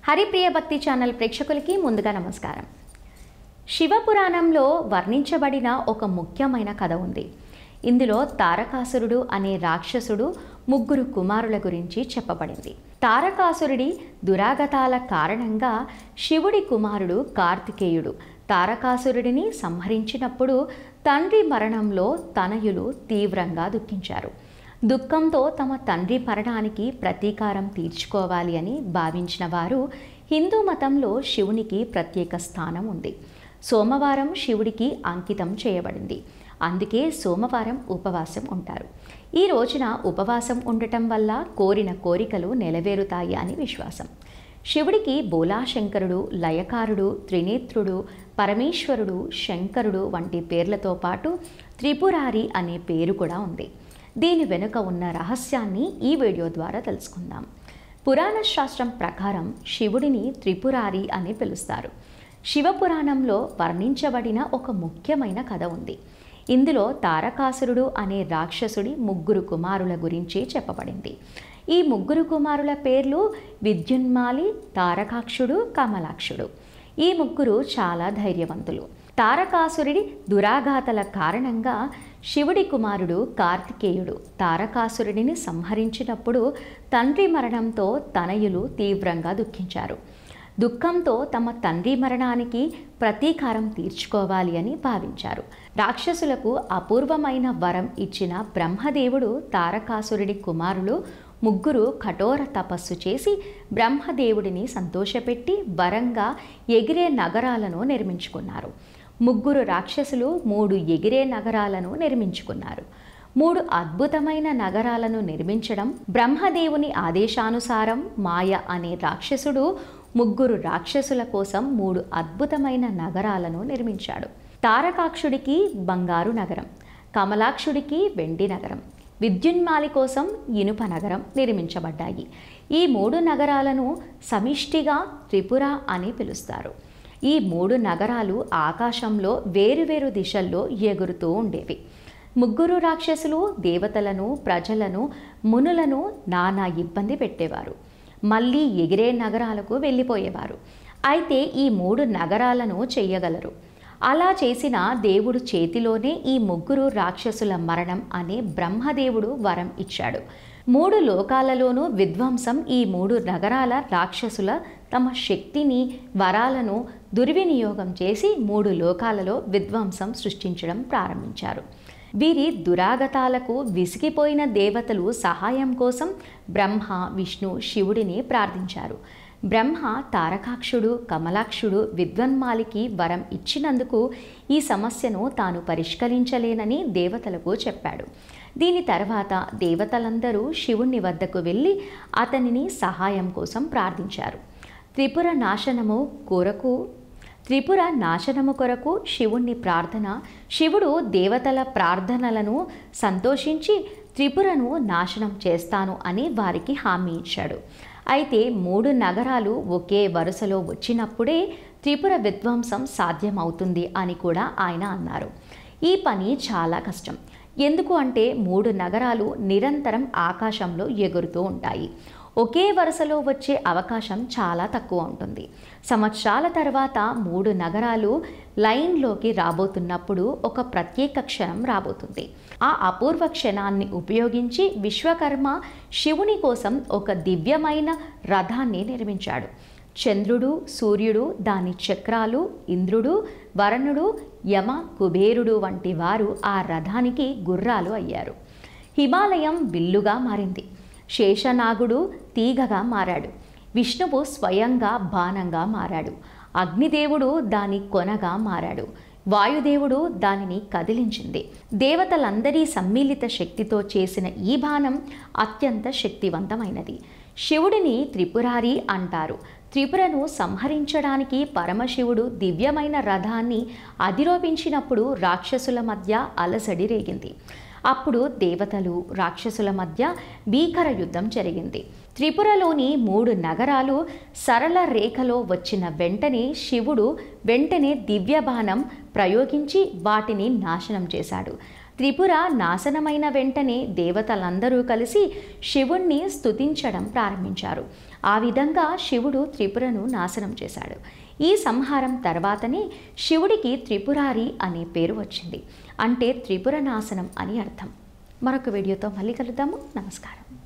హరిప్రియ భక్తి ఛానల్ ప్రేక్షకులకి ముందుగా నమస్కారం. శివపురాణంలో వర్ణించబడిన ఒక ముఖ్యమైన కథ ఉంది. ఇందులో తారకాసురుడు అనే రాక్షసుడు ముగ్గురు కుమారుల గురించి చెప్పబడింది. తారకాసురుడి దురాగతాల కారణంగా శివుడి కుమారుడు కార్తికేయుడు తారకాసురుడిని సంహరించినప్పుడు తండ్రి మరణంలో తనయులు తీవ్రంగా దుఃఖించారు. దుఃఖంతో తమ తండ్రి మరణానికి ప్రతీకారం తీర్చుకోవాలి అని భావించిన వారు హిందూ మతంలో శివునికి ప్రత్యేక స్థానం ఉంది. సోమవారం శివుడికి అంకితం చేయబడింది. అందుకే సోమవారం ఉపవాసం ఉంటారు. ఈ రోజున ఉపవాసం ఉండటం వల్ల కోరిన కోరికలు నెరవేరుతాయి అని విశ్వాసం. శివుడికి బోలాశంకరుడు, లయకారుడు, త్రినేత్రుడు, పరమేశ్వరుడు, శంకరుడు వంటి పేర్లతో పాటు త్రిపురారి అనే పేరు కూడా ఉంది. దీని వెనుక ఉన్న రహస్యాన్ని ఈ వీడియో ద్వారా తెలుసుకుందాం. పురాణ శాస్త్రం ప్రకారం శివుడిని త్రిపురారి అని పిలుస్తారు. శివపురాణంలో వర్ణించబడిన ఒక ముఖ్యమైన కథ ఉంది. ఇందులో తారకాసురుడు అనే రాక్షసుడి ముగ్గురు కుమారుల గురించి చెప్పబడింది. ఈ ముగ్గురు కుమారుల పేర్లు విద్యున్మాలి, తారకాక్షుడు, కమలాక్షుడు. ఈ ముగ్గురు చాలా ధైర్యవంతులు. తారకాసురుడి దురాఘాతల కారణంగా శివుడి కుమారుడు కార్తికేయుడు తారకాసురుడిని సంహరించినప్పుడు తండ్రి మరణంతో తనయులు తీవ్రంగా దుఃఖించారు. దుఃఖంతో తమ తండ్రి మరణానికి ప్రతీకారం తీర్చుకోవాలి అని భావించారు. రాక్షసులకు అపూర్వమైన వరం ఇచ్చిన బ్రహ్మదేవుడు తారకాసురుడి కుమారులు ముగ్గురు కఠోర తపస్సు చేసి బ్రహ్మదేవుడిని సంతోషపెట్టి వరంగా ఎగిరే నగరాలను నిర్మించుకున్నారు. ముగ్గురు రాక్షసులు 3 ఎగిరే నగరాలను నిర్మించుకున్నారు. 3 అద్భుతమైన నగరాలను నిర్మించడం బ్రహ్మదేవుని ఆదేశానుసారం మాయ అనే రాక్షసుడు ముగ్గురు రాక్షసుల కోసం 3 అద్భుతమైన నగరాలను నిర్మించాడు. తారకాక్షుడికి బంగారు నగరం, కమలాక్షుడికి వెండి నగరం, విద్యున్మాలి కోసం ఇనుప నగరం నిర్మించబడ్డాయి. ఈ 3 నగరాలను సమిష్టిగా త్రిపుర అని పిలుస్తారు. ఈ 3 నగరాలు ఆకాశంలో వేరువేరు దిశల్లో ఎగురుతూ ఉండేవి. ముగ్గురు రాక్షసులు దేవతలను, ప్రజలను, మునులను నానా ఇబ్బంది పెట్టేవారు. మళ్ళీ ఎగిరే నగరాలకు వెళ్ళిపోయేవారు. అయితే ఈ 3 నగరాలను చెయ్యగలరు. అలా చేసిన దేవుడు చేతిలోనే ఈ ముగ్గురు రాక్షసుల మరణం అనే బ్రహ్మదేవుడు వరం ఇచ్చాడు. 3 లోకాలలోనూ విధ్వంసం. ఈ 3 నగరాల రాక్షసుల తమ శక్తిని, వరాలను దుర్వినియోగం చేసి 3 లోకాలలో విధ్వంసం సృష్టించడం ప్రారంభించారు. వీరి దురాగతాలకు విసిగిపోయిన దేవతలు సహాయం కోసం బ్రహ్మ, విష్ణు, శివుడిని ప్రార్థించారు. బ్రహ్మ తారకాక్షుడు, కమలాక్షుడు, విద్వన్మాలికి వరం ఇచ్చినందుకు ఈ సమస్యను తాను పరిష్కరించలేనని దేవతలకు చెప్పాడు. దీని తర్వాత దేవతలందరూ శివుని వద్దకు వెళ్ళి అతనిని సహాయం కోసం ప్రార్థించారు. త్రిపుర నాశనము కొరకు శివుణ్ణి ప్రార్థన. శివుడు దేవతల ప్రార్థనలను సంతోషించి త్రిపురను నాశనం చేస్తాను అని వారికి హామీ ఇచ్చాడు. అయితే 3 నగరాలు ఒకే వరుసలో వచ్చినప్పుడే త్రిపుర విధ్వంసం సాధ్యమవుతుంది అని కూడా ఆయన అన్నారు. ఈ పని చాలా కష్టం. ఎందుకు అంటే 3 నగరాలు నిరంతరం ఆకాశంలో ఎగురుతూ ఉంటాయి. ఒకే వరుసలో వచ్చే అవకాశం చాలా తక్కువ ఉంటుంది. సంవత్సరాల తర్వాత 3 నగరాలు లైన్లోకి రాబోతున్నప్పుడు ఒక ప్రత్యేక క్షణం రాబోతుంది. ఆ అపూర్వ క్షణాన్ని ఉపయోగించి విశ్వకర్మ శివుని కోసం ఒక దివ్యమైన రథాన్ని నిర్మించాడు. చంద్రుడు, సూర్యుడు, దాని చక్రాలు, ఇంద్రుడు, వరుణుడు, యమ, కుబేరుడు వంటి వారు ఆ రథానికి గుర్రాలు అయ్యారు. హిమాలయం విల్లుగా మారింది. శేషనాగుడు తీగగా మారాడు. విష్ణువు స్వయంగా బాణంగా మారాడు. అగ్నిదేవుడు దాని కొనగా మారాడు. వాయుదేవుడు దానిని కదిలించింది. దేవతలందరి సమ్మిళిత శక్తితో చేసిన ఈ బాణం అత్యంత శక్తివంతమైనది. శివుడిని త్రిపురారి అంటారు. త్రిపురను సంహరించడానికి పరమశివుడు దివ్యమైన రథాన్ని అధిరోపించినప్పుడు రాక్షసుల మధ్య అలసడి రేగింది. అప్పుడు దేవతలు, రాక్షసుల మధ్య భీకర యుద్ధం జరిగింది. త్రిపురలోని 3 నగరాలు సరళ రేఖలో వచ్చిన వెంటనే శివుడు దివ్య బాణం ప్రయోగించి వాటిని నాశనం చేశాడు. త్రిపుర నాశనమైన వెంటనే దేవతలందరూ కలిసి శివుణ్ణి స్తుతించడం ప్రారంభించారు. ఆ విధంగా శివుడు త్రిపురను నాశనం చేశాడు. ఈ సంహారం తర్వాతనే శివుడికి త్రిపురారి అనే పేరు వచ్చింది. అంటే త్రిపుర నాశనం అని అర్థం. మరొక వీడియోతో మళ్ళీ కలుద్దాము. నమస్కారం.